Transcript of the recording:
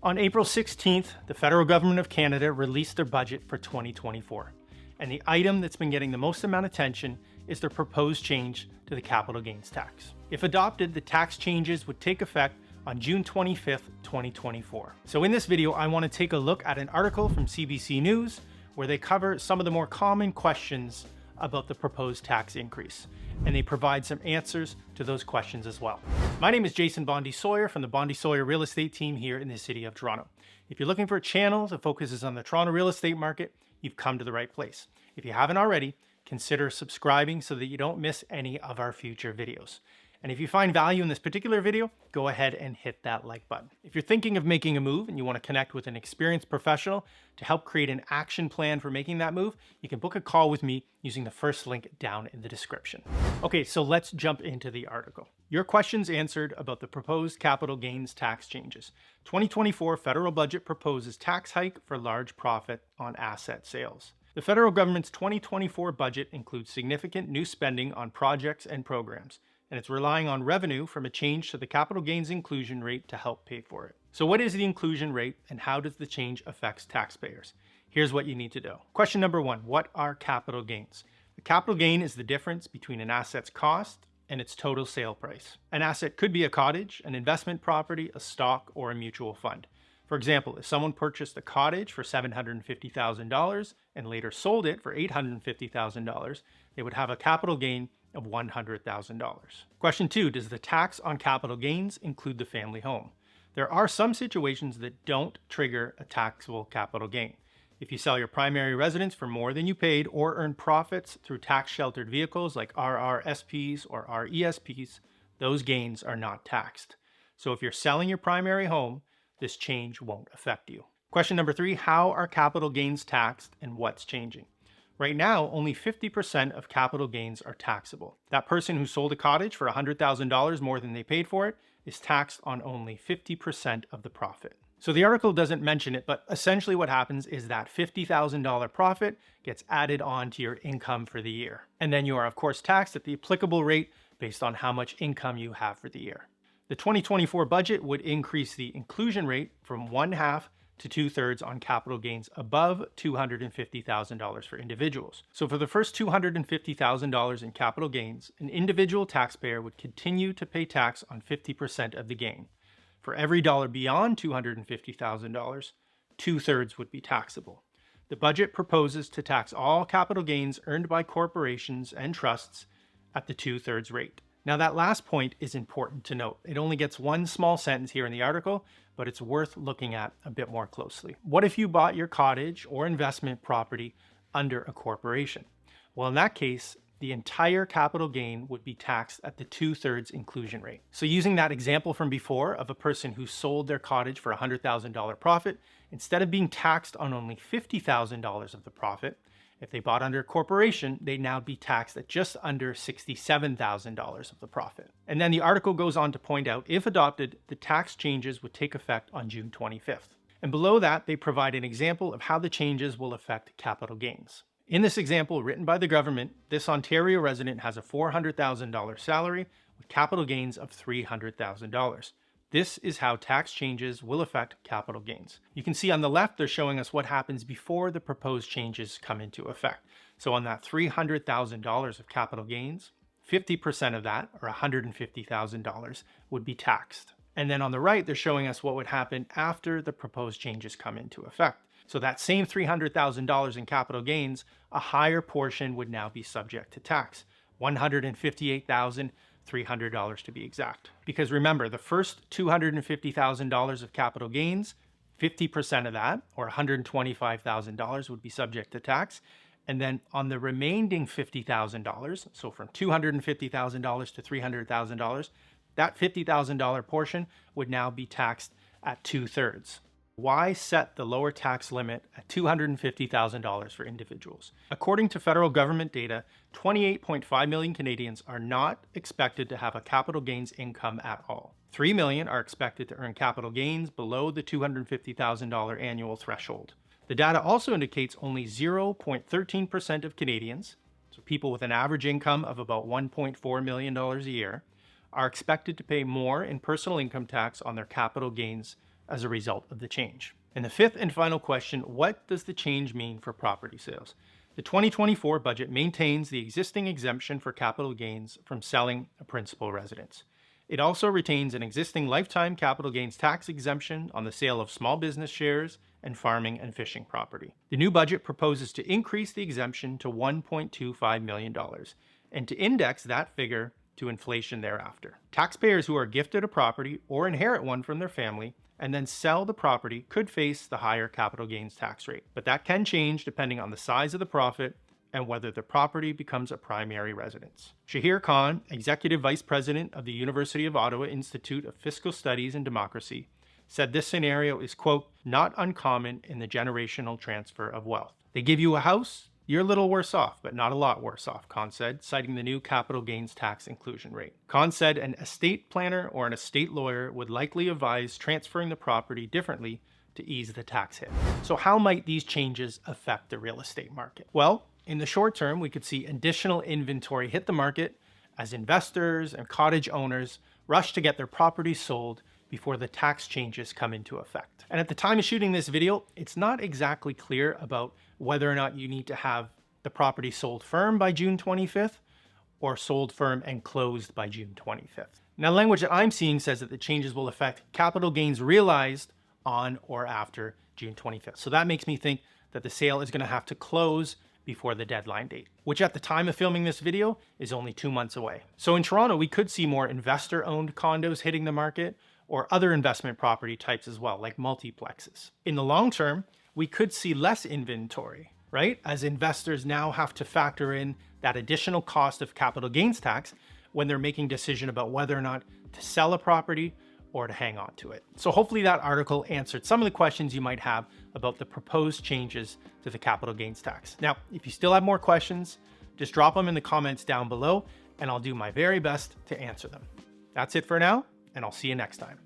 On April 16th, the federal government of Canada released their budget for 2024. And the item that's been getting the most amount of attention is their proposed change to the capital gains tax. If adopted, the tax changes would take effect on June 25th, 2024. So in this video, I want to take a look at an article from CBC News where they cover some of the more common questions about the proposed tax increase, and they provide some answers to those questions as well. My name is Jason Bondy-Sawyer from the Bondy-Sawyer real estate team here in the city of Toronto. If you're looking for a channel that focuses on the Toronto real estate market, you've come to the right place. If you haven't already, consider subscribing so that you don't miss any of our future videos. And if you find value in this particular video, go ahead and hit that like button. If you're thinking of making a move and you want to connect with an experienced professional to help create an action plan for making that move, you can book a call with me using the first link down in the description. Okay, so let's jump into the article. Your questions answered about the proposed capital gains tax changes. 2024 federal budget proposes tax hike for large profit on asset sales. The federal government's 2024 budget includes significant new spending on projects and programs, and it's relying on revenue from a change to the capital gains inclusion rate to help pay for it. So what is the inclusion rate and how does the change affect taxpayers? Here's what you need to know. Question number one, what are capital gains? The capital gain is the difference between an asset's cost and its total sale price. An asset could be a cottage, an investment property, a stock, or a mutual fund. For example, if someone purchased a cottage for $750,000 and later sold it for $850,000, they would have a capital gain of $100,000. Question two, does the tax on capital gains include the family home? There are some situations that don't trigger a taxable capital gain. If you sell your primary residence for more than you paid or earn profits through tax-sheltered vehicles like RRSPs or RESPs, those gains are not taxed. So if you're selling your primary home, this change won't affect you. Question number three, how are capital gains taxed and what's changing? Right now, only 50% of capital gains are taxable. That person who sold a cottage for $100,000 more than they paid for it is taxed on only 50% of the profit. So the article doesn't mention it, but essentially what happens is that $50,000 profit gets added on to your income for the year. And then you are, of course, taxed at the applicable rate based on how much income you have for the year. The 2024 budget would increase the inclusion rate from 1/2 to 2/3 on capital gains above $250,000 for individuals. So for the first $250,000 in capital gains, an individual taxpayer would continue to pay tax on 50% of the gain. For every dollar beyond $250,000, 2/3 would be taxable. The budget proposes to tax all capital gains earned by corporations and trusts at the 2/3 rate. Now that last point is important to note. It only gets one small sentence here in the article, but it's worth looking at a bit more closely. What if you bought your cottage or investment property under a corporation? Well, in that case, the entire capital gain would be taxed at the 2/3 inclusion rate. So using that example from before of a person who sold their cottage for $100,000 profit, instead of being taxed on only $50,000 of the profit, if they bought under a corporation, they'd now be taxed at just under $67,000 of the profit. And then the article goes on to point out, if adopted, the tax changes would take effect on June 25th. And below that, they provide an example of how the changes will affect capital gains. In this example written by the government, this Ontario resident has a $400,000 salary with capital gains of $300,000. This is how tax changes will affect capital gains. You can see on the left, they're showing us what happens before the proposed changes come into effect. So on that $300,000 of capital gains, 50% of that, or $150,000, would be taxed. And then on the right, they're showing us what would happen after the proposed changes come into effect. So that same $300,000 in capital gains, a higher portion would now be subject to tax, $158,300 to be exact. Because remember, the first $250,000 of capital gains, 50% of that, or $125,000, would be subject to tax. And then on the remaining $50,000, so from $250,000 to $300,000, that $50,000 portion would now be taxed at 2/3. Why set the lower tax limit at $250,000 for individuals? According to federal government data, 28.5 million Canadians are not expected to have a capital gains income at all. 3 million are expected to earn capital gains below the $250,000 annual threshold. The data also indicates only 0.13% of Canadians, so people with an average income of about $1.4 million a year, are expected to pay more in personal income tax on their capital gains as a result of the change. And the fifth and final question, what does the change mean for property sales? The 2024 budget maintains the existing exemption for capital gains from selling a principal residence. It also retains an existing lifetime capital gains tax exemption on the sale of small business shares and farming and fishing property. The new budget proposes to increase the exemption to $1.25 million and to index that figure to inflation thereafter. Taxpayers who are gifted a property or inherit one from their family and then sell the property could face the higher capital gains tax rate, but that can change depending on the size of the profit and whether the property becomes a primary residence. Shahir Khan, Executive Vice President of the University of Ottawa Institute of Fiscal Studies and Democracy, said this scenario is, quote, not uncommon in the generational transfer of wealth. They give you a house, you're a little worse off, but not a lot worse off, Khan said, citing the new capital gains tax inclusion rate. Khan said an estate planner or an estate lawyer would likely advise transferring the property differently to ease the tax hit. So how might these changes affect the real estate market? Well, in the short term, we could see additional inventory hit the market as investors and cottage owners rush to get their properties sold before the tax changes come into effect. And at the time of shooting this video, it's not exactly clear about whether or not you need to have the property sold firm by June 25th or sold firm and closed by June 25th. Now, the language that I'm seeing says that the changes will affect capital gains realized on or after June 25th. So that makes me think that the sale is going to have to close before the deadline date, which at the time of filming this video is only 2 months away. So in Toronto, we could see more investor-owned condos hitting the market or other investment property types as well, like multiplexes. In the long term, we could see less inventory, right? As investors now have to factor in that additional cost of capital gains tax when they're making a decision about whether or not to sell a property or to hang on to it. So hopefully that article answered some of the questions you might have about the proposed changes to the capital gains tax. Now, if you still have more questions, just drop them in the comments down below and I'll do my very best to answer them. That's it for now, and I'll see you next time.